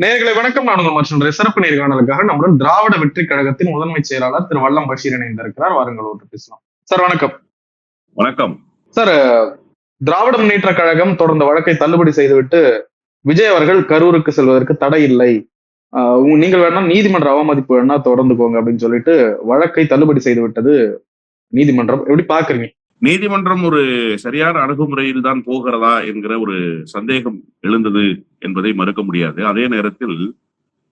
நேயர்களை வணக்கம். நான் உங்கள் மற்றும் சிறப்பு நேர்காணலுக்காக நம்முடன் திராவிட வெற்றி கழகத்தின் முதன்மை செயலாளர் திரு வல்லம் பஷீர் இணைந்திருக்கிறார். வாருங்கள் ஒன்று பேசலாம். சார் வணக்கம். வணக்கம் சார், திராவிட முன்னேற்ற கழகம் தொடர்ந்த வழக்கை தள்ளுபடி செய்துவிட்டு விஜய் அவர்கள் கரூருக்கு செல்வதற்கு தடை இல்லை, நீங்கள் வேணா நீதிமன்ற அவமதிப்பு வேணா தொடர்ந்துக்கோங்க அப்படின்னு சொல்லிட்டு வழக்கை தள்ளுபடி செய்து விட்டது நீதிமன்றம். எப்படி பாக்குறீங்க? நீதிமன்றம் ஒரு சரியான அணுகுமுறையில் தான் போகிறதா என்கிற ஒரு சந்தேகம் எழுந்தது என்பதை மறுக்க முடியாது. அதே நேரத்தில்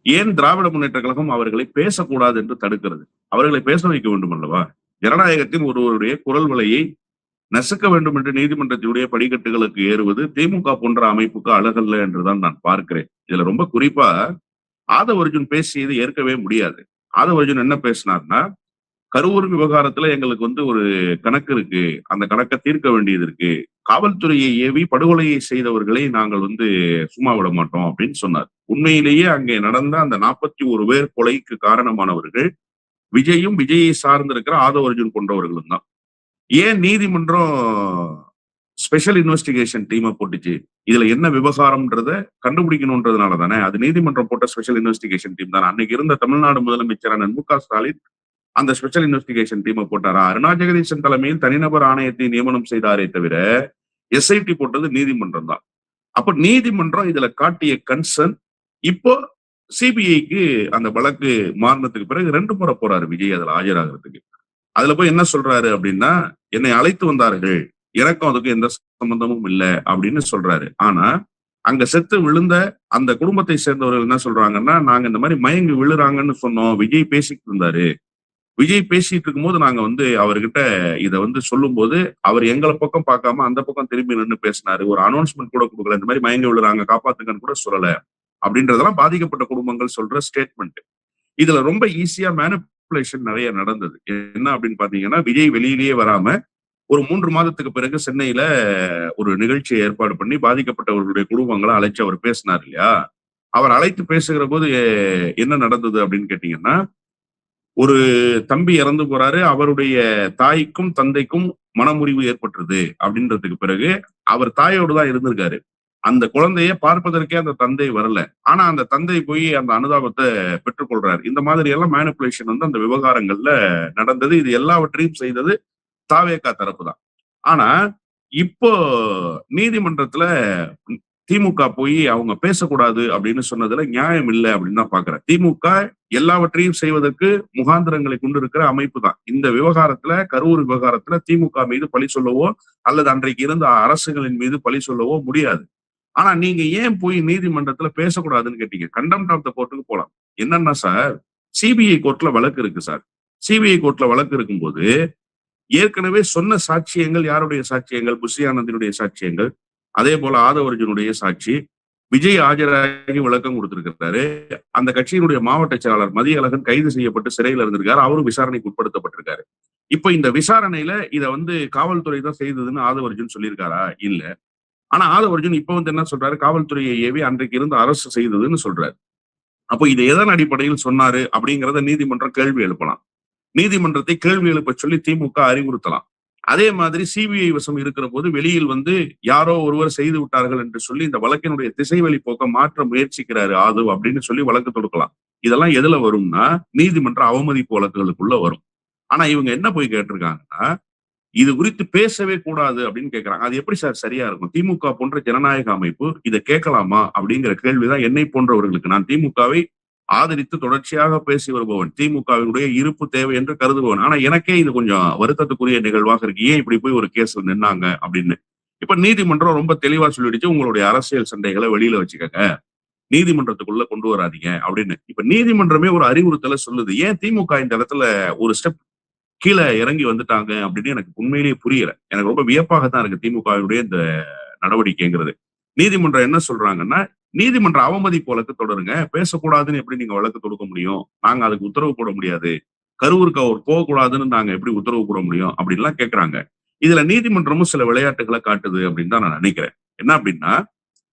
ஏன் திராவிட முன்னேற்ற கழகம் அவர்களை பேசக்கூடாது என்று தடுக்கிறது? அவர்களை பேச வைக்க வேண்டும் அல்லவா? ஜனநாயகத்தின் ஒருவருடைய குரல் வலையை நசுக்க வேண்டும் என்று நீதிமன்றத்தினுடைய படிக்கட்டுகளுக்கு ஏறுவது திமுக போன்ற அமைப்புக்கு அழகல்ல என்றுதான் நான் பார்க்கிறேன். இதுல ரொம்ப குறிப்பா ஆதவ அர்ஜுன் பேசியது ஏற்கவே முடியாது. ஆதவ அர்ஜுன் என்ன பேசினார்னா, கரூர் விவகாரத்துல எங்களுக்கு ஒரு கணக்கு இருக்கு, அந்த கணக்கை தீர்க்க வேண்டியது இருக்கு, காவல்துறையை ஏவி படுகொலையை செய்தவர்களை நாங்கள் சும்மா விட மாட்டோம் அப்படின்னு சொன்னார். உண்மையிலேயே அங்கே நடந்த அந்த 41 பேர் கொலைக்கு காரணமானவர்கள் விஜயும் விஜயை சார்ந்திருக்கிற ஆதவ அர்ஜுன் போன்றவர்களும் தான். ஏன் நீதிமன்றம் ஸ்பெஷல் இன்வெஸ்டிகேஷன் டீமை போட்டுச்சு? இதுல என்ன விவகாரம்ன்றத கண்டுபிடிக்கணும்ன்றதுனால தானே. அது நீதிமன்றம் போட்ட ஸ்பெஷல் இன்வெஸ்டிகேஷன் டீம் தானே. அன்னைக்கு இருந்த தமிழ்நாடு முதலமைச்சரான மு.க. ஸ்டாலின் அந்த ஸ்பெஷல் இன்வெஸ்டிகேஷன் டீமை போட்டாரா? அருணா ஜெகதீசன் தலைமையில் தனிநபர் ஆணையத்தை நியமனம் செய்தாரே தவிர எஸ்ஐடி போட்டது நீதிமன்றம் தான். அப்ப நீதிமன்றம் இதுல காட்டிய கன்சர்ன். இப்போ சிபிஐக்கு அந்த வழக்கு மாறினதுக்கு பிறகு 2 முறை போறாரு விஜய் அதுல ஆஜராகிறதுக்கு. அதுல போய் என்ன சொல்றாரு அப்படின்னா, என்னை அழைத்து வந்தார்கள், எனக்கும் அதுக்கு எந்த சம்பந்தமும் இல்லை அப்படின்னு சொல்றாரு. ஆனா அங்க செத்து விழுந்த அந்த குடும்பத்தை சேர்ந்தவர்கள் என்ன சொல்றாங்கன்னா, நாங்க இந்த மாதிரி மயங்கி விழுறாங்கன்னு சொன்னோம், விஜய் பேசிட்டு இருந்தாரு, விஜய் பேசிட்டு இருக்கும்போது நாங்க அவர்கிட்ட இதை சொல்லும் போது அவர் எங்களை பக்கம் பார்க்காம அந்த பக்கம் திரும்பி நின்று பேசினாரு, ஒரு அனௌன்ஸ்மெண்ட் கூட கொடுக்கல, இந்த மாதிரி மயங்க விழுறாங்க காப்பாத்துங்கன்னு கூட சொல்லல அப்படின்றதெல்லாம் பாதிக்கப்பட்ட குடும்பங்கள் சொல்ற ஸ்டேட்மெண்ட். இதுல ரொம்ப ஈஸியா மேனிபுலேஷன் நிறைய நடந்தது. என்ன அப்படின்னு பாத்தீங்கன்னா, விஜய் வெளியிலேயே வராம ஒரு 3 மாதத்துக்கு பிறகு சென்னையில ஒரு நிகழ்ச்சியை ஏற்பாடு பண்ணி பாதிக்கப்பட்டவர்களுடைய குடும்பங்களை அழைச்சு அவர் பேசினார் இல்லையா? அவர் அழைத்து பேசுகிற போது என்ன நடந்தது அப்படின்னு கேட்டீங்கன்னா, ஒரு தம்பி இறந்து போறாரு, அவருடைய தாய்க்கும் தந்தைக்கும் மனமுறிவு ஏற்பட்டுருது அப்படின்றதுக்கு பிறகு அவர் தாயோடு தான் இருந்திருக்காரு. அந்த குழந்தைய பார்ப்பதற்கே அந்த தந்தை வரல. ஆனா அந்த தந்தை போய் அந்த அனுதாபத்தை பெற்றுக்கொள்றாரு. இந்த மாதிரி எல்லாம் மேனிபுலேஷன் அந்த விவகாரங்கள்ல நடந்தது. இது எல்லாவற்றையும் செய்தது தாவேகா தரப்பு தான். ஆனா இப்போ நீதிமன்றத்துல திமுக போய் அவங்க பேசக்கூடாது அப்படின்னு சொன்னதுல நியாயம் இல்லை அப்படின்னு தான் பாக்குறேன். திமுக எல்லாவற்றையும் செய்வதற்கு முகாந்திரங்களை கொண்டிருக்கிற அமைப்பு தான். இந்த விவகாரத்துல, கரூர் விவகாரத்துல திமுக மீது பழி சொல்லவோ அல்லது அன்றைக்கு இருந்த அரசுகளின் மீது பழி சொல்லவோ முடியாது. ஆனா நீங்க ஏன் போய் நீதிமன்றத்துல பேசக்கூடாதுன்னு கேட்டீங்க? கண்டெம்ட் ஆஃப் த கோர்ட்டுக்கு போலாம். என்னன்னா சார், சிபிஐ கோர்ட்ல வழக்கு இருக்கு சார். சிபிஐ கோர்ட்ல வழக்கு இருக்கும்போது ஏற்கனவே சொன்ன சாட்சியங்கள் யாருடைய சாட்சியங்கள்? புஷி ஆனந்தினுடைய சாட்சியங்கள், அதே போல ஆதவ அர்ஜுனுடைய சாட்சி. விஜய் ஆஜராகி விளக்கம் கொடுத்திருக்கிறாரு. அந்த கட்சியினுடைய மாவட்ட செயலாளர் மதியழகன் கைது செய்யப்பட்டு சிறையில் இருந்திருக்காரு. அவரும் விசாரணைக்கு உட்படுத்தப்பட்டிருக்காரு. இப்ப இந்த விசாரணையில இத காவல்துறை தான் செய்ததுன்னு ஆதவ அர்ஜுன் சொல்லியிருக்காரா? இல்ல. ஆனா ஆதவ அர்ஜுன் இப்ப என்ன சொல்றாரு? காவல்துறையை ஏவி அன்றைக்கு இருந்த அரசு செய்ததுன்னு சொல்றாரு. அப்போ இதை எதன் அடிப்படையில் சொன்னாரு அப்படிங்கிறத நீதிமன்றம் கேள்வி எழுப்பலாம். நீதிமன்றத்தை கேள்வி எழுப்ப சொல்லி திமுக அறிவுறுத்தலாம். அதே மாதிரி சிபிஐ வசம் இருக்கிற போது வெளியில் யாரோ ஒருவர் செய்து விட்டார்கள் என்று சொல்லி இந்த வழக்கினுடைய திசைவழி போக்க மாற்ற முயற்சிக்கிறாரு ஆதவ் அப்படின்னு சொல்லி வழக்கு தொடுக்கலாம். இதெல்லாம் எதுல வரும்னா நீதிமன்ற அவமதிப்பு வழக்குகளுக்குள்ள வரும். ஆனா இவங்க என்ன போய் கேட்டிருக்காங்கன்னா, இது குறித்து பேசவே கூடாது அப்படின்னு கேட்கறாங்க. அது எப்படி சார் சரியா இருக்கும்? திமுக போன்ற ஜனநாயக அமைப்பு இதை கேட்கலாமா அப்படிங்கிற கேள்விதான் என்னை போன்றவர்களுக்கு. நான் திமுகவை ஆதரித்து தொடர்ச்சியாக பேசி வருபவன், திமுகவினுடைய இருப்பு தேவை என்று கருதுபவன். ஆனா எனக்கே இது கொஞ்சம் வருத்தத்துக்குரிய நிகழ்வாக இருக்கு. ஏன் இப்படி போய் ஒரு கேஸ்ல நின்னாங்க அப்படின்னு. இப்ப நீதிமன்றம் ரொம்ப தெளிவா சொல்லிடுச்சு, உங்களுடைய அரசியல் சண்டைகளை வெளியில வச்சுக்கங்க, நீதிமன்றத்துக்குள்ள கொண்டு வராதீங்க அப்படின்னு. இப்ப நீதிமன்றமே ஒரு அறிவுறுத்தலை சொல்லுது. ஏன் திமுக இந்த இடத்துல ஒரு ஸ்டெப் கீழே இறங்கி வந்துட்டாங்க அப்படின்னு எனக்கு உண்மையிலேயே புரியல. எனக்கு ரொம்ப வியப்பாக தான் இருக்கு திமுகவினுடைய இந்த நடவடிக்கைங்கிறது. நீதிமன்றம் என்ன சொல்றாங்கன்னா, நீதிமன்ற அவமதிப்பு வழக்கு தொடருங்க, பேசக்கூடாதுன்னு எப்படி நீங்க வழக்கு தொடுக்க முடியும்? நாங்க அதுக்கு உத்தரவு போட முடியாது. கரூருக்கு அவர் போகக்கூடாதுன்னு நாங்க எப்படி உத்தரவு போட முடியும் அப்படின்லாம் கேட்கறாங்க. இதுல நீதிமன்றமும் சில விளையாட்டுகளை காட்டுது அப்படின்னு தான் நான் நினைக்கிறேன். என்ன அப்படின்னா,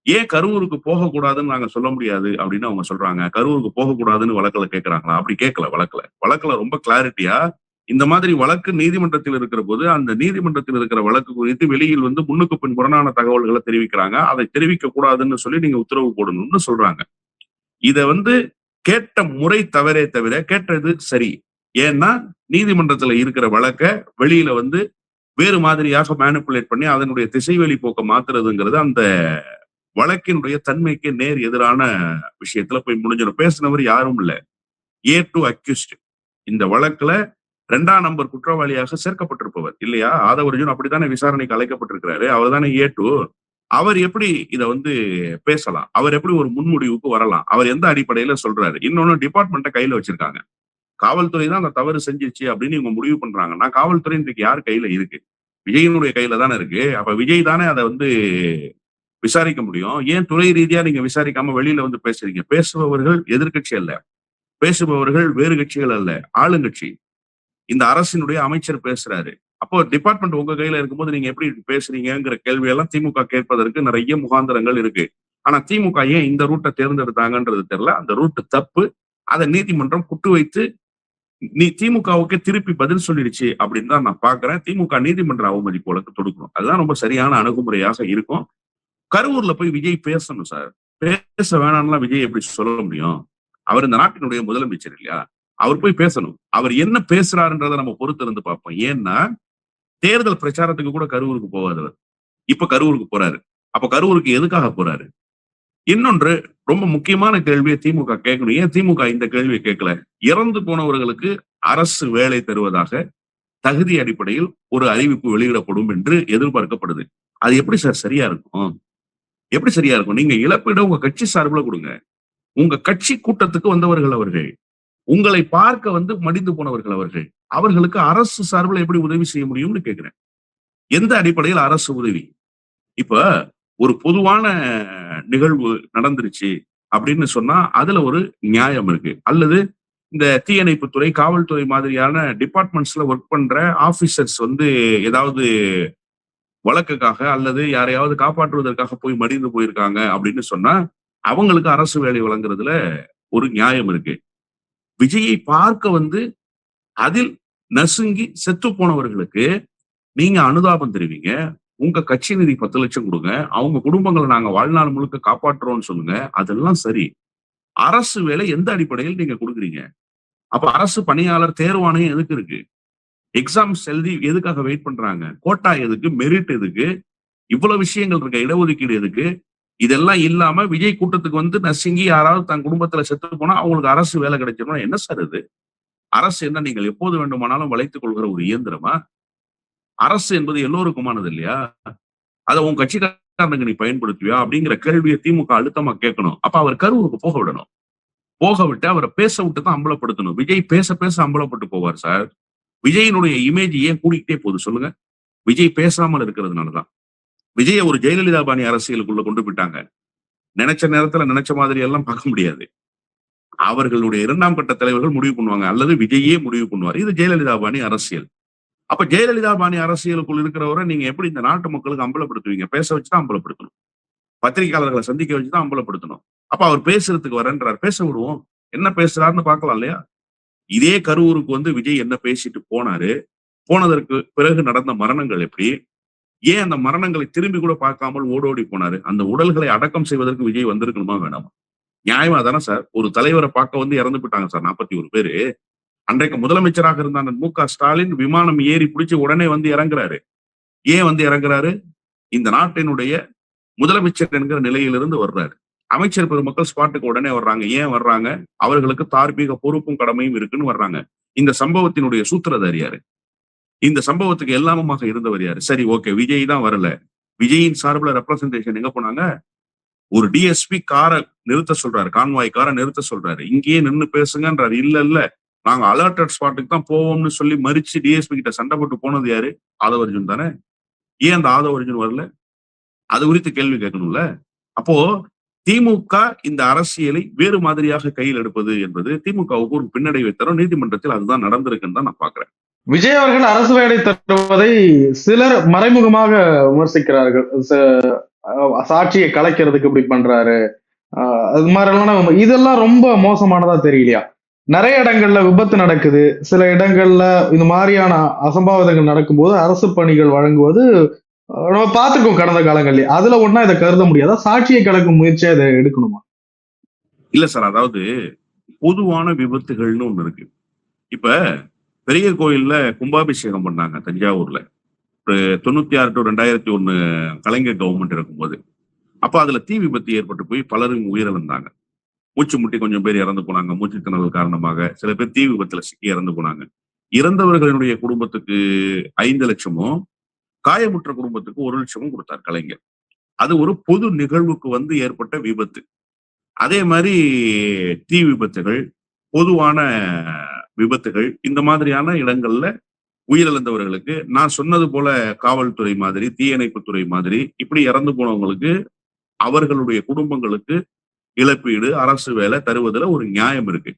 ஏன் கரூருக்கு போகக்கூடாதுன்னு நாங்க சொல்ல முடியாது அப்படின்னு அவங்க சொல்றாங்க. கரூருக்கு போகக்கூடாதுன்னு வழக்குல கேட்கறாங்களா? அப்படி கேட்கல. வழக்குல ரொம்ப கிளாரிட்டியா இந்த மாதிரி வழக்கு நீதிமன்றத்தில் இருக்கிற போது அந்த நீதிமன்றத்தில் இருக்கிற வழக்கு குறித்து வெளியில் முன்னுக்கு பின் முரணான தகவல்களை தெரிவிக்கிறாங்க. அதை தெரிவிக்க கூடாதுன்னு சொல்லி நீங்க உத்தரவு போடணும்னு சொல்றாங்க. இத கேட்ட முறை தவறே தவிர கேட்டது சரி. ஏன்னா நீதிமன்றத்துல இருக்கிற வழக்க வெளியில வேறு மாதிரியாக மேனிபுலேட் பண்ணி அதனுடைய திசைவெளி போக்க மாத்துறதுங்கிறது அந்த வழக்கினுடைய தன்மைக்கு நேர் எதிரான விஷயத்துல போய் முடிஞ்சிடும். பேசினவர் யாரும் இல்ல, ஏ டு அக்யூஸ்ட். இந்த வழக்குல 2ஆம் நம்பர் குற்றவாளியாக சேர்க்கப்பட்டிருப்பவர் இல்லையா? ஆதவர்ஜுன் அப்படித்தானே விசாரணைக்கு அழைக்கப்பட்டிருக்கிறாரு. அவர் தானே ஏ டு. அவர் எப்படி இத பேசலாம்? அவர் எப்படி ஒரு முன்முடிவுக்கு வரலாம்? அவர் எந்த அடிப்படையில சொல்றாரு? இன்னொன்னு, டிபார்ட்மெண்ட்டை கையில வச்சிருக்காங்க. காவல்துறை தான் அந்த தவறு செஞ்சிருச்சு அப்படின்னு இவங்க முடிவு பண்றாங்கன்னா, காவல்துறை இன்றைக்கு யார் கையில இருக்கு? விஜயனுடைய கையில தானே இருக்கு. அப்ப விஜய் தானே அதை விசாரிக்க முடியும். ஏன் துறை ரீதியா நீங்க விசாரிக்காம வெளியில பேசுறீங்க? பேசுபவர்கள் எதிர்க்கட்சி அல்ல, பேசுபவர்கள் வேறு கட்சிகள் அல்ல, ஆளுங்கட்சி. இந்த அரசினுடைய அமைச்சர் பேசுறாரு. அப்போ டிபார்ட்மெண்ட் உங்க கையில இருக்கும்போது நீங்க எப்படி பேசுறீங்கிற கேள்வியெல்லாம் திமுக கேட்பதற்கு நிறைய முகாந்திரங்கள் இருக்கு. ஆனா திமுக ஏன் இந்த ரூட்டை தேர்ந்தெடுத்தாங்கன்றது தெரியல. அந்த ரூட் தப்பு. அதை நீதிமன்றம் குட்டு வைத்து திமுகவுக்கு திருப்பி பதில் சொல்லிடுச்சு அப்படின்னு தான் நான் பாக்குறேன். திமுக நீதிமன்ற அவமதிப்பு வழக்கு தொடுக்கணும். அதுதான் ரொம்ப சரியான அணுகுமுறையாக இருக்கும். கரூர்ல போய் விஜய் பேசணும் சார். பேச வேணாம்லாம் விஜய் எப்படி சொல்ல முடியும்? அவர் இந்த நாட்டினுடைய முதலமைச்சர் இல்லையா? அவர் போய் பேசணும். அவர் என்ன பேசுறாருன்றதை நம்ம பொறுத்து இருந்து பார்ப்போம். ஏன்னா தேர்தல் பிரச்சாரத்துக்கு கூட கரூருக்கு போவாதவர் இப்ப கரூருக்கு போறாரு. அப்ப கரூருக்கு எதுக்காக போறாரு? இன்னொன்று, ரொம்ப முக்கியமான கேள்வியை திமுக கேட்கணும். ஏன் திமுக இந்த கேள்வியை கேட்கல? இறந்து போனவர்களுக்கு அரசு வேலை தருவதாக தகுதி அடிப்படையில் ஒரு அறிவிப்பு வெளியிடப்படும் என்று எதிர்பார்க்கப்படுது. அது எப்படி சார் சரியா இருக்கும்? எப்படி சரியா இருக்கும்? நீங்க இழப்பீடு உங்க கட்சி சார்பில் கொடுங்க. உங்க கட்சி கூட்டத்துக்கு வந்தவர்கள் அவர்கள், உங்களை பார்க்க மடிந்து போனவர்கள் அவர்கள், அவர்களுக்கு அரசு சார்பில் எப்படி உதவி செய்ய முடியும்னு கேட்கிறேன். எந்த அடிப்படையில் அரசு உதவி? இப்ப ஒரு பொதுவான நிகழ்வு நடந்துருச்சு அப்படின்னு சொன்னா அதுல ஒரு நியாயம் இருக்கு. அல்லது இந்த தீயணைப்புத்துறை, காவல்துறை மாதிரியான டிபார்ட்மெண்ட்ஸ்ல ஒர்க் பண்ற ஆபீசர்ஸ் ஏதாவது வழக்குக்காக அல்லது யாரையாவது காப்பாற்றுவதற்காக போய் மடிந்து போயிருக்காங்க அப்படின்னு சொன்னா அவங்களுக்கு அரசு வேலை வழங்குறதுல ஒரு நியாயம் இருக்கு. விஜயை பார்க்க அதில் நசுங்கி செத்து போனவர்களுக்கு நீங்க அனுதாபம் தெரிவிங்க. உங்க கட்சி நிதி 10 லட்சம் கொடுங்க. அவங்க குடும்பங்களை நாங்க வாழ்நாள் முழுக்க காப்பாற்றுறோம்னு சொல்லுங்க. அதெல்லாம் சரி. அரசு வேலை எந்த அடிப்படையில் நீங்க கொடுக்குறீங்க? அப்ப அரசு பணியாளர் தேர்வாணையம் எதுக்கு இருக்கு? எக்ஸாம்ஸ் எழுதி எதுக்காக வெயிட் பண்றாங்க? கோட்டா எதுக்கு? மெரிட் எதுக்கு? இவ்வளவு விஷயங்கள் இருக்க, இடஒதுக்கீடு எதுக்கு? இதெல்லாம் இல்லாம விஜய் கூட்டத்துக்கு நசுங்கி யாராவது தன் குடும்பத்துல செத்து போனா அவங்களுக்கு அரசு வேலை கிடைச்சிடும். என்ன சார் இது? அரசு என்ன நீங்கள் எப்போது வேண்டுமானாலும் வளைத்துக் கொள்கிற ஒரு இயந்திரமா? அரசு என்பது எல்லோருக்குமானது இல்லையா? அதை உன் கட்சிக்காரனுக்கு நீ பயன்படுத்துவியா அப்படிங்கிற கேள்வியை திமுக அழுத்தமா கேட்கணும். அப்ப அவர் கரூருக்கு போக விடணும். போக விட்டு அவரை பேச விட்டு தான் அம்பலப்படுத்தணும். விஜய் பேச பேச அம்பலப்பட்டு போவார் சார். விஜயினுடைய இமேஜ் ஏன் கூடிக்கிட்டே போகுது சொல்லுங்க? விஜய் பேசாமல் இருக்கிறதுனாலதான். விஜய ஒரு ஜெயலலிதா பாணி அரசியலுக்குள்ள கொண்டு போயிட்டாங்க. நினைச்ச நேரத்துல நினைச்ச மாதிரி எல்லாம் பார்க்க முடியாது. அவர்களுடைய 2ஆம் கட்ட தலைவர்கள் முடிவு பண்ணுவாங்க, அல்லது விஜயே முடிவு பண்ணுவார். இது ஜெயலலிதா பாணி அரசியல். அப்ப ஜெயலலிதா பாணி அரசியலுக்குள் இருக்கிறவரை நீங்க எப்படி இந்த நாட்டு மக்களுக்கு அம்பலப்படுத்துவீங்க? பேச வச்சுதான் அம்பலப்படுத்தணும். பத்திரிகையாளர்களை சந்திக்க வச்சுதான் அம்பலப்படுத்தணும். அப்ப அவர் பேசுறதுக்கு வரேன்றார், பேச விடுவோம். என்ன பேசுறாருன்னு பார்க்கலாம் இல்லையா? இதே கரூருக்கு விஜய் என்ன பேசிட்டு போனாரு? போனதற்கு பிறகு நடந்த மரணங்கள் எப்படி? ஏன் அந்த மரணங்களை திரும்பி கூட பார்க்காமல் ஓடோடி போனாரு? அந்த உடல்களை அடக்கம் செய்வதற்கு விஜய் வந்திருக்கணுமா வேணாமா? நியாயமா தானே சார்? ஒரு தலைவரை பார்க்க இறந்து போயிட்டாங்க சார் 41 பேரு. அன்றைக்கு முதலமைச்சராக இருந்தாங்க மு.க. ஸ்டாலின் விமானம் ஏறி பிடிச்சு உடனே இறங்குறாரு. ஏன் இறங்குறாரு? இந்த நாட்டினுடைய முதலமைச்சர் என்கிற நிலையிலிருந்து வர்றாரு. அமைச்சர் பெருமக்கள் ஸ்பாட்டுக்கு உடனே வர்றாங்க. ஏன் வர்றாங்க? அவர்களுக்கு தார்மீக பொறுப்பும் கடமையும் இருக்குன்னு வர்றாங்க. இந்த சம்பவத்தினுடைய சூத்திரதாரி யாரு? இந்த சம்பவத்துக்கு எல்லாமுமாக இருந்தவர் யாரு? சரி, ஓகே, விஜய் தான் வரல. விஜயின் சார்பில் ரெப்ரசன்டேஷன் எங்க போனாங்க? ஒரு டிஎஸ்பி காரை நிறுத்த சொல்றாரு, கான்வாய் காரை நிறுத்த சொல்றாரு. இங்கேயே நின்று பேசுங்கன்றாரு. இல்ல நாங்க அலர்டட் ஸ்பாட்டுக்கு தான் போவோம்னு சொல்லி மறிச்சு டிஎஸ்பி கிட்ட சண்டை போட்டு போனது யாரு? ஆதவர்ஜுன் தானே. ஏன் அந்த ஆதவர்ஜுன் வரல? அது குறித்து கேள்வி கேட்கணும்ல. அப்போ திமுக இந்த அரசியலை வேறு மாதிரியாக கையில் எடுப்பது என்பது திமுகவுக்கு ஒரு பின்னடைவை தரும். நீதிமன்றத்தில் அதுதான் நடந்திருக்குன்னு தான் நான் பாக்குறேன். விஜய் அவர்கள் அரசு வேலை தருவதை சிலர் மறைமுகமாக விமர்சிக்கிறார்கள். சாட்சியை கலைக்கிறதுக்கு இப்படி பண்றாரு, அது மாதிரிலாம். இதெல்லாம் ரொம்ப மோசமானதா தெரியலையா? நிறைய இடங்கள்ல விபத்து நடக்குது. சில இடங்கள்ல இந்த மாதிரியான அசம்பாவிதங்கள் நடக்கும்போது அரசு பணிகள் வழங்குவது நம்ம பார்த்துக்கோம் கடந்த காலங்கள்லயே. அதுல ஒன்னா இதை கருத முடியாதா? சாட்சியை கலக்கும் முயற்சியா இதை எடுக்கணுமா? இல்ல சார். அதாவது பொதுவான விபத்துகள்னு ஒண்ணு இருக்கு. இப்ப பெரிய கோயில்ல கும்பாபிஷேகம் பண்ணாங்க தஞ்சாவூர்ல. ஒரு 96 to 2001 கலைஞர் கவர்மெண்ட் இருக்கும்போது. அப்ப அதுல தீ விபத்து ஏற்பட்டு போய் பலரும் உயிரிழந்தாங்க. மூச்சு முட்டி கொஞ்சம் பேர் இறந்து போனாங்க. மூச்சு திணறல் காரணமாக. சில பேர் தீ விபத்துல சிக்கி இறந்து போனாங்க. இறந்தவர்களுடைய குடும்பத்துக்கு 5,00,000மோ, காயமுற்ற குடும்பத்துக்கு 1,00,000 கொடுத்தார் கலைஞர். அது ஒரு பொது நிகழ்வுக்கு வந்து ஏற்பட்ட விபத்து. அதே மாதிரி தீ விபத்துகள், பொதுவான விபத்துகள், இந்த மாதிரியான இடங்கள்ல உயிரிழந்தவர்களுக்கு நான் சொன்னது போல காவல்துறை மாதிரி, தீயணைப்புத்துறை மாதிரி இப்படி இறந்து போனவங்களுக்கு அவர்களுடைய குடும்பங்களுக்கு இழப்பீடு, அரசு வேலை தருவதுல ஒரு நியாயம் இருக்கு.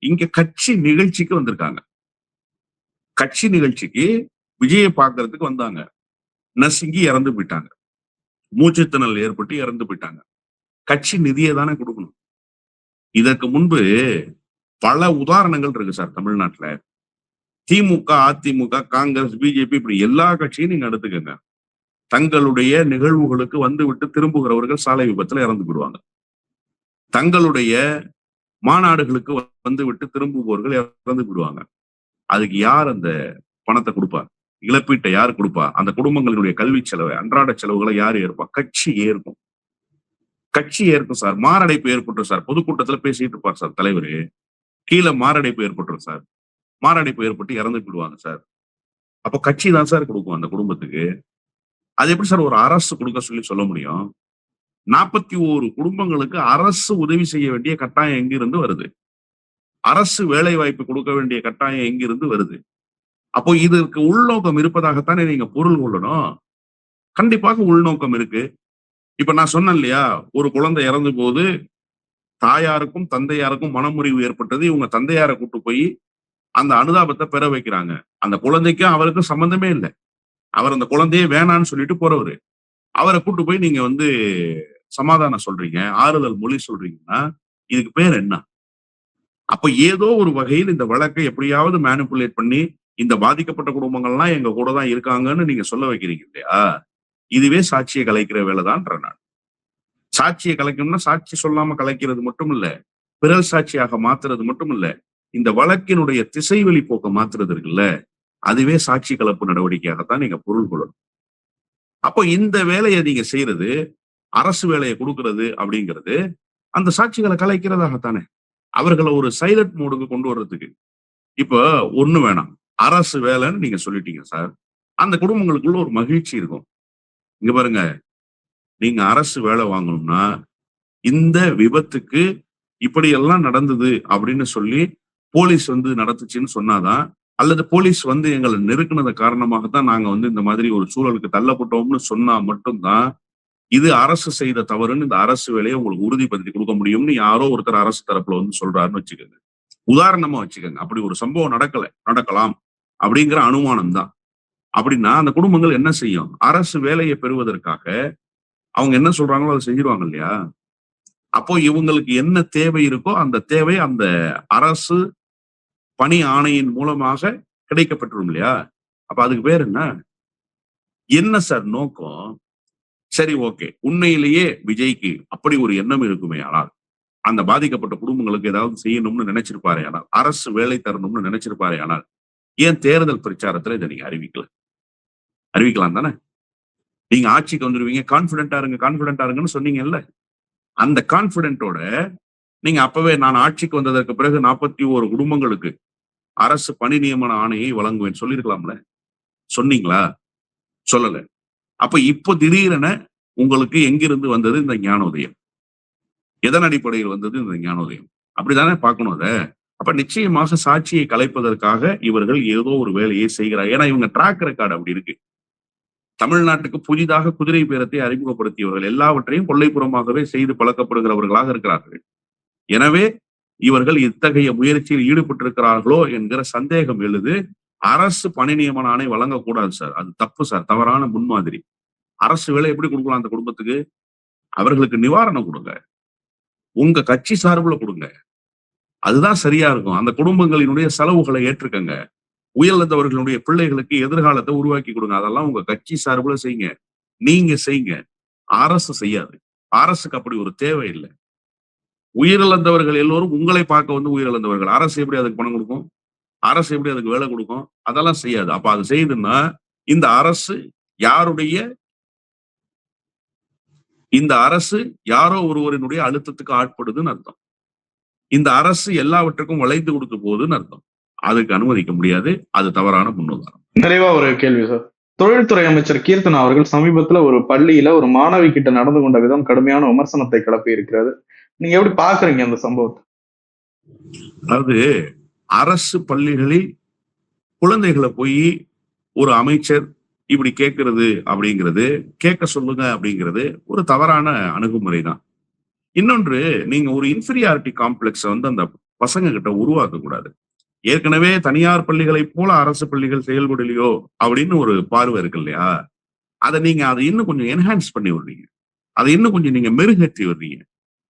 இங்க கட்சி நிகழ்ச்சிக்கு வந்திருக்காங்க. கட்சி நிகழ்ச்சிக்கு விஜயை பார்க்கறதுக்கு வந்தாங்க. நசுங்கி இறந்து போயிட்டாங்க. மூச்சுத்திணறல் ஏற்பட்டு இறந்து போயிட்டாங்க. கட்சி நிதியை தானே கொடுக்கணும். இதற்கு முன்பு பல உதாரணங்கள் இருக்கு சார் தமிழ்நாட்டுல. திமுக, அதிமுக, காங்கிரஸ், பிஜேபி இப்படி எல்லா கட்சியும் நீங்க எடுத்துக்கங்க. தங்களுடைய நிகழ்வுகளுக்கு வந்துவிட்டு திரும்புகிறவர்கள் சாலை விபத்துல இறந்து போடுவாங்க. தங்களுடைய மாநாடுகளுக்கு வந்துவிட்டு திரும்புபவர்கள் இறந்து போடுவாங்க. அதுக்கு யார் அந்த பணத்தை கொடுப்பா? இழப்பீட்டை யார் கொடுப்பா? அந்த குடும்பங்களுடைய கல்வி செலவை, அன்றாட செலவுகளை யார் ஏற்பா? கட்சி ஏற்கும். கட்சி ஏற்கும் சார். மாரடைப்பு ஏற்பட்டுரும் சார். பொதுக்கூட்டத்துல பேசிட்டு இருப்பார் சார் தலைவரு. கீழே மாரடைப்பு ஏற்பட்டுரும் சார். மாரடைப்பு ஏற்பட்டு இறந்து போயிடுவாங்க சார். அப்போ கட்சி தான் சார் கொடுக்கும் அந்த குடும்பத்துக்கு. அது எப்படி சார் ஒரு அரசு கொடுக்க சொல்லி சொல்ல முடியும்? 41 குடும்பங்களுக்கு அரசு உதவி செய்ய வேண்டிய கட்டாயம் எங்கிருந்து வருது? அரசு வேலை வாய்ப்பு கொடுக்க வேண்டிய கட்டாயம் எங்கிருந்து வருது? அப்போ இதற்கு உள்நோக்கம் இருப்பதாகத்தானே நீங்க பொருள் கொள்ளணும். கண்டிப்பாக உள்நோக்கம் இருக்கு. இப்ப நான் சொன்னேன் இல்லையா, ஒரு குழந்தை இறந்து போது தாயாருக்கும் தந்தையாருக்கும் மனமுறிவு ஏற்பட்டது. இவங்க தந்தையாரை கூட்டு போய் அந்த அனுதாபத்தை பெற வைக்கிறாங்க. அந்த குழந்தைக்கும் அவருக்கும் சம்பந்தமே இல்லை. அவர் அந்த குழந்தையே வேணான்னு சொல்லிட்டு போறவரு. அவரை கூட்டு போய் நீங்க வந்து சமாதானம் சொல்றீங்க, ஆறுதல் மொழி சொல்றீங்கன்னா இதுக்கு பேர் என்ன? அப்ப ஏதோ ஒரு வகையில் இந்த வழக்கை எப்படியாவது மேனிபுலேட் பண்ணி இந்த பாதிக்கப்பட்ட குடும்பங்கள்லாம் எங்க கூட தான் இருக்காங்கன்னு நீங்க சொல்ல வைக்கிறீங்க இல்லையா? இதுவே சாட்சியை கலைக்கிற வேலைதான்ற நான். சாட்சியை கலைக்கணும்னா சாட்சி சொல்லாம கலைக்கிறது மட்டும் இல்ல, பிறல் சாட்சியாக மாத்துறது மட்டும் இல்ல, இந்த வழக்கினுடைய திசைவெளி போக்க மாத்துறது இருக்குல்ல, அதுவே சாட்சி கலப்பு நடவடிக்கையாகத்தான் நீங்க பொருள் கொள்ளணும். அப்போ இந்த வேலையை நீங்க செய்யறது, அரசு வேலையை கொடுக்கறது அப்படிங்கிறது அந்த சாட்சிகளை கலைக்கிறதாகத்தானே. அவர்களை ஒரு சைலண்ட் மோடுக்கு கொண்டு வர்றதுக்கு. இப்ப ஒண்ணு வேணாம், அரசு வேலைன்னு நீங்க சொல்லிட்டீங்க சார். அந்த குடும்பங்களுக்குள்ள ஒரு மகிழ்ச்சி இருக்கும். இங்க பாருங்க, நீங்க அரசு வேலை வாங்கணும்னா இந்த விபத்துக்கு இப்படியெல்லாம் நடந்தது அப்படின்னு சொல்லி போலீஸ் வந்து நடத்துச்சுன்னு சொன்னாதான், அல்லது போலீஸ் வந்து எங்களை நெருக்குனது காரணமாகத்தான் நாங்க வந்து இந்த மாதிரி ஒரு சூழலுக்கு தள்ளப்பட்டோம்னு சொன்னா மட்டும்தான் இது அரசு செய்த தவறுன்னு இந்த அரசு வேலையை உங்களுக்கு உறுதிப்படுத்தி கொடுக்க முடியும்னு யாரோ ஒருத்தர் அரசு தரப்புல வந்து சொல்றாருன்னு வச்சுக்கோங்க. உதாரணமா வச்சுக்கோங்க. அப்படி ஒரு சம்பவம் நடக்கலாம் அப்படிங்கிற அனுமானம் தான். அப்படின்னா அந்த குடும்பங்கள் என்ன செய்யும்? அரசு வேலையை பெறுவதற்காக அவங்க என்ன சொல்றாங்களோ அதை செஞ்சிருவாங்க இல்லையா? அப்போ இவங்களுக்கு என்ன தேவை இருக்கோ அந்த தேவை அந்த அரசு பணி ஆணையின் மூலமாக கிடைக்கப்பட்டுரும் இல்லையா? அப்ப அதுக்கு பேர் என்ன? என்ன சார் நோக்கம்? சரி, ஓகே, உண்மையிலேயே விஜய்க்கு அப்படி ஒரு எண்ணம் இருக்குமே ஆனால், அந்த பாதிக்கப்பட்ட குடும்பங்களுக்கு ஏதாவது செய்யணும்னு நினைச்சிருப்பாரே ஆனால், அரசு வேலை தரணும்னு நினைச்சிருப்பாரே ஆனால், ஏன் தேர்தல் பிரச்சாரத்துல இதை நீங்க அறிவிக்கலாம் தானே? நீங்க ஆட்சிக்கு வந்துருவீங்க, கான்பிடென்டா இருங்கன்னு சொன்னீங்கல்ல. அந்த கான்பிடென்ட்டோட நீங்க அப்பவே நான் ஆட்சிக்கு வந்ததற்கு பிறகு 41 குடும்பங்களுக்கு அரசு பணி நியமன ஆணையை வழங்குவேன் சொல்லியிருக்கலாம்ல. சொன்னீங்களா? சொல்லல. அப்ப இப்போ திடீரென உங்களுக்கு எங்கிருந்து வந்தது இந்த ஞானோதயம்? எதன் அடிப்படையில் வந்தது இந்த ஞானோதயம்? அப்படித்தானே பார்க்கணும் அத. அப்ப நிச்சயமாக சாட்சியை கலைப்பதற்காக இவர்கள் ஏதோ ஒரு வேலையை செய்கிறார். ஏன்னா இவங்க ட்ராக் ரெக்கார்டு அப்படி இருக்கு. தமிழ்நாட்டுக்கு புதிதாக குதிரை பேரத்தை அறிமுகப்படுத்தியவர்கள், எல்லாவற்றையும் கொள்ளைப்புறமாகவே செய்து பழக்கப்படுகிறவர்களாக இருக்கிறார்கள். எனவே இவர்கள் இத்தகைய முயற்சியில் ஈடுபட்டிருக்கிறார்களோ என்கிற சந்தேகம் எழுது. அரசு பணி நியமன ஆணை வழங்கக்கூடாது சார். அது தப்பு சார். தவறான முன்மாதிரி. அரசு வேலை எப்படி கொடுக்கலாம் அந்த குடும்பத்துக்கு? அவர்களுக்கு நிவாரணம் கொடுங்க. உங்க கட்சி சார்புல கொடுங்க. அதுதான் சரியா இருக்கும். அந்த குடும்பங்களினுடைய செலவுகளை ஏற்றுக்கங்க. உயிரிழந்தவர்களுடைய பிள்ளைகளுக்கு எதிர்காலத்தை உருவாக்கி கொடுங்க. அதெல்லாம் உங்க கட்சி சார்புல செய்யுங்க. நீங்க செய்யுங்க. அரசு செய்யாது. அரசுக்கு அப்படி ஒரு தேவை இல்லை. உயிரிழந்தவர்கள் எல்லோரும் உங்களை பார்க்க வந்து உயிரிழந்தவர்கள். அரசு எப்படி அதுக்கு பணம் கொடுக்கும்? அரசு எப்படி அதுக்கு வேலை கொடுக்கும்? அதெல்லாம் செய்யாது. அப்ப அது செய்யுதுன்னா இந்த அரசு யாருடைய இந்த அரசு யாரோ ஒருவரினுடைய அழுத்தத்துக்கு ஆட்படுதுன்னு அர்த்தம். இந்த அரசு எல்லாவற்றுக்கும் வளைந்து கொடுத்து போகுதுன்னு அர்த்தம். அதுக்கு அனுமதிக்க முடியாது. அது தவறான முன்னுதாரணம். நிறைவா ஒரு கேள்வி சார். தொழில்துறை அமைச்சர் கீர்த்தனா அவர்கள் சமீபத்துல ஒரு பள்ளியில ஒரு மாணவி கிட்ட நடந்து கொண்ட விதம் கடுமையான விமர்சனத்தை கிளப்பி இருக்கிறது. நீங்க எப்படி பாக்குறீங்க அந்த சம்பவத்தை? அதாவது அரசு பள்ளிகளில் குழந்தைகளை போய் ஒரு அமைச்சர் இப்படி கேட்கறது அப்படிங்கிறது, கேட்க சொல்லுங்க அப்படிங்கிறது ஒரு தவறான அணுகுமுறை தான். இன்னொன்று, நீங்க ஒரு இன்ஃபீரியாரிட்டி காம்ப்ளெக்ஸ் வந்து அந்த பசங்க கிட்ட உருவாக்க கூடாது. ஏற்கனவே தனியார் பள்ளிகளை போல அரசு பள்ளிகள் செயல்படலையோ அப்படின்னு ஒரு பார்வை இருக்கு இல்லையா? அதை இன்னும் கொஞ்சம் என்ஹான்ஸ் பண்ணி விடுறீங்க. அதை இன்னும் கொஞ்சம் நீங்க மெருகேற்றி விடுறீங்க.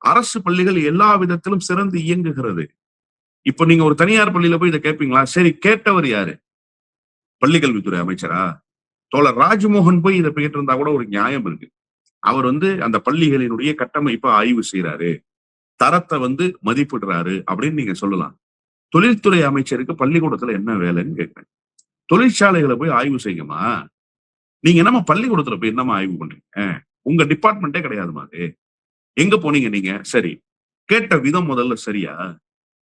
அரசு பள்ளிகள் எல்லா விதத்திலும் சிறந்து இயங்குகிறது. இப்ப நீங்க ஒரு தனியார் பள்ளியில போய் இதை கேட்பீங்களா? சரி, கேட்டவர் யாரு? பள்ளிக்கல்வித்துறை அமைச்சரா? தோழர் ராஜ்மோகன் போய் இதை கேட்டு இருந்தா கூட ஒரு நியாயம் இருக்கு. அவர் வந்து அந்த பள்ளிகளினுடைய கட்டமைப்பை ஆய்வு செய்யறாரு, தரத்தை வந்து மதிப்பிடுறாரு அப்படின்னு நீங்க சொல்லலாம். தொழில்துறை அமைச்சருக்கு பள்ளிக்கூடத்துல என்ன வேலைன்னு கேட்கிறேன். தொழிற்சாலைகளை போய் ஆய்வு செய்யுமா? நீங்க என்னமா பள்ளிக்கூடத்துல போய் என்னமா ஆய்வு பண்றீங்க? உங்க டிபார்ட்மெண்ட்டே கிடையாதுமா அது. எங்க போனீங்க நீங்க? சரி, கேட்ட விதம் முதல்ல சரியா?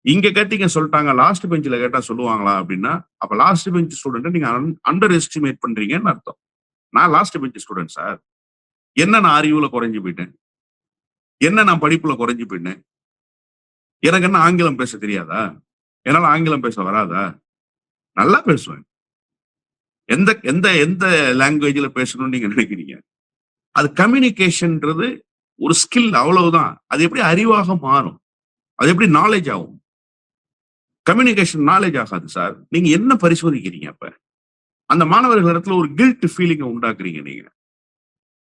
இங்க கேட்டீங்க சொல்லிட்டாங்க, லாஸ்ட் பெஞ்சில கேட்டா சொல்லுவாங்களா அப்படின்னா, அப்ப லாஸ்ட் பெஞ்ச் ஸ்டூடெண்ட் நீங்க அண்டர் எஸ்டிமேட் பண்றீங்கன்னு அர்த்தம். நான் லாஸ்ட் பெஞ்ச் ஸ்டூடெண்ட் சார். என்ன நான் அறிவுல குறைஞ்சு போயிட்டேன்? என்ன நான் படிப்புல குறைஞ்சு போயிட்டேன்? எனக்கு என்ன ஆங்கிலம் பேச தெரியாதா? என்னால ஆங்கிலம் பேச வராதா? நல்லா பேசுவேன். எந்த எந்த எந்த லாங்குவேஜ்ல பேசணும்னு நீங்க நினைக்கிறீங்க? அது கம்யூனிகேஷன்ன்றது ஒரு ஸ்கில், அவ்வளவுதான். அது எப்படி அறிவாக மாறும்? அது எப்படி நாலேஜ் ஆகும்? கம்யூனிகேஷன் நாலேஜ் ஆகாது சார். நீங்க என்ன பரிசோதிக்கிறீங்க? அப்ப அந்த மாணவர்கள் இடத்துல ஒரு கில்ட் ஃபீலிங்கை உண்டாக்குறீங்க. நீங்க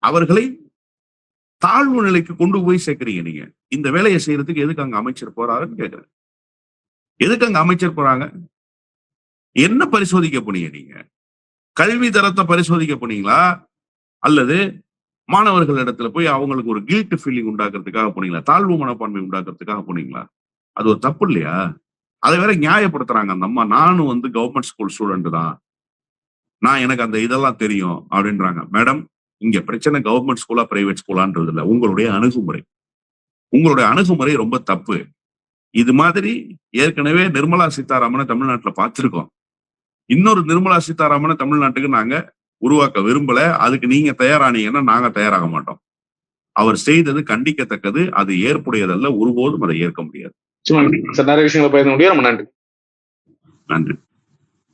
அவர்களை தாழ்வு நிலைக்கு கொண்டு போய் சேர்க்கிறீங்க. நீங்க இந்த வேலையை செய்யறதுக்கு எதுக்கு அங்க அமைச்சர் போறாருன்னு கேட்கிறேன். எதுக்கு அங்க அமைச்சர் போறாங்க? என்ன பரிசோதிக்க போனீங்க? நீங்க கல்வி தரத்தை பரிசோதிக்க போனீங்களா? அல்லது மாணவர்கள் இடத்துல போய் அவங்களுக்கு ஒரு கில்ட் ஃபீலிங் உண்டாக்குறதுக்காக போனீங்களா? தாழ்வு மனப்பான்மை உண்டாக்குறதுக்காக போனீங்களா? அது ஒரு தப்பு இல்லையா? அதை வேற நியாயப்படுத்துறாங்க அந்த அம்மா. நானும் வந்து கவர்மெண்ட் ஸ்கூல் ஸ்டூடெண்ட் தான், எனக்கு அந்த இதெல்லாம் தெரியும் அப்படின்றாங்க. மேடம், இங்க பிரச்சனை கவர்மெண்ட் ஸ்கூலா பிரைவேட் ஸ்கூலான்றது இல்ல, உங்களுடைய அணுகுமுறை ரொம்ப தப்பு. இது மாதிரி ஏற்கனவே நிர்மலா சீதாராமனை தமிழ்நாட்டுல பார்த்திருக்கோம். இன்னொரு நிர்மலா சீதாராமனை தமிழ்நாட்டுக்கு நாங்க உருவாக்க விரும்பல. அதுக்கு நீங்க தயாரானீங்கன்னா நாங்க தயாராக மாட்டோம். அவர் செய்தது கண்டிக்கத்தக்கது. அது ஏற்புடையதல்ல. ஒருபோதும் அதை ஏற்க முடியாது. நிறைய விஷயங்களை பகிர்ந்து முடியும். நம்ம நன்றி. நன்றி.